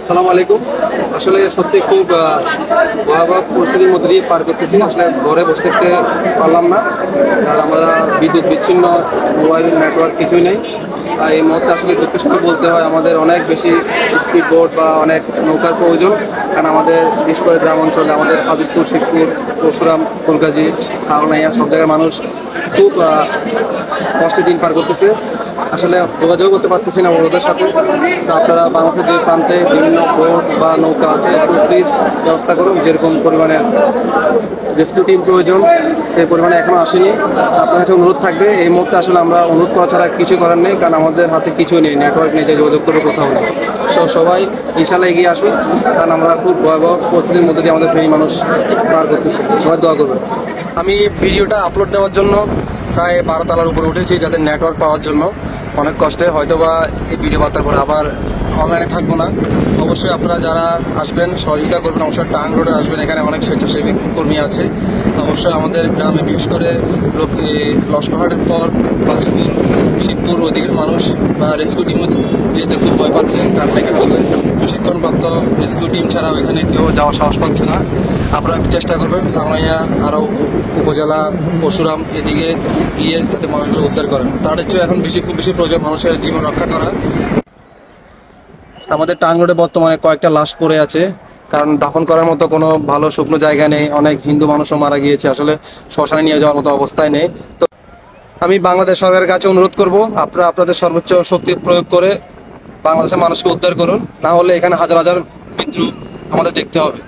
আসসালামু আলাইকুম। আসলে সত্যি খুব ভয়াবহ পরিস্থিতির মধ্যে দিয়ে পার করতেছি। আসলে ঘরে বসে থাকতে পারলাম না, আর আমরা বিদ্যুৎ বিচ্ছিন্ন, মোবাইল নেটওয়ার্ক কিছুই নেই। আর এই মুহূর্তে আসলে দুঃখের সাথে বলতে হয় আমাদের অনেক বেশি স্পিড বোট বা অনেক নৌকার প্রয়োজন। কারণ আমাদের বিশেষ করে গ্রাম অঞ্চলে আমাদের হাজিরপুর, শিবপুর, পরশুরাম, ফুলগাজী, ছাউনাইয়া সব জায়গায় মানুষ খুব কষ্টে দিন পার করতেছে। আসলে যোগাযোগ করতে পারতেছি না ওদের সাথে। তো আপনারা বাংলাদেশের যে প্রান্তে বিভিন্ন বোট বা নৌকা আছে, একটু প্লিজ ব্যবস্থা করুন। যেরকম পরিমাণে রেস্কিউ টিম প্রয়োজন সেই পরিমাণে এখনও আসেনি। আপনার কাছে অনুরোধ থাকবে, এই মুহূর্তে আসলে আমরা অনুরোধ করা ছাড়া কিছু করার নেই, কারণ আমাদের হাতে কিছু নেই, নেটওয়ার্ক নেই যে যোগাযোগ করবো কোথাও নেই। সবাই ইনশাল্লাহ এগিয়ে আসুন, কারণ আমরা খুব ভয়াবহ পরিস্থিতির মধ্যে দিয়ে আমাদের ফেরি মানুষ পার করতেছি। সবাই দোয়া করবেন। আমি ভিডিওটা আপলোড দেওয়ার জন্য প্রায় 12 তলার উপরে উঠেছি, যাদের নেটওয়ার্ক পাওয়ার জন্য অনেক কষ্টে। হয়তোবা এই ভিডিও বার্তার পরে আবার অনলাইনে থাকবো না। অবশ্যই আপনারা যারা আসবেন সহযোগিতা করবেন, অবশ্যই টাং রোডে আসবেন, এখানে অনেক স্বেচ্ছাসেবী কর্মী আছে। অবশ্যই আমাদের গ্রামে বিশেষ করে লস্করহাটের পর বাজিলপুর, শিবপুর ওদিকের মানুষ বা রেস্কিউ টিমও যেতে খুব ভয় পাচ্ছে, কারণ এখানে আসলে প্রশিক্ষণপ্রাপ্ত রেস্কিউ টিম ছাড়াও এখানে কেউ যাওয়ার সাহস পাচ্ছে না। আপনারা চেষ্টা করবেন সামাইয়া আরও উপজেলা, পরশুরাম এদিকে গিয়ে যাতে মানুষগুলো উদ্ধার করেন। তাদের চেয়ে এখন খুব বেশি প্রয়োজন মানুষের জীবন রক্ষা করা। আমাদের টাং রোডে বর্তমানে কয়েকটা লাশ পড়ে আছে, কারণ দাফন করার মতো কোনো ভালো শুকনো জায়গা নেই। অনেক হিন্দু মানুষও মারা গিয়েছে, আসলে শ্মশানে নিয়ে যাওয়ার মতো অবস্থায় নেই। তো আমি বাংলাদেশ সরকারের কাছে অনুরোধ করব, আপনারা আপনাদের সর্বোচ্চ শক্তি প্রয়োগ করে বাংলাদেশের মানুষকে উদ্ধার করুন, না হলে এখানে হাজার হাজার মৃত্যু আমাদের দেখতে হবে।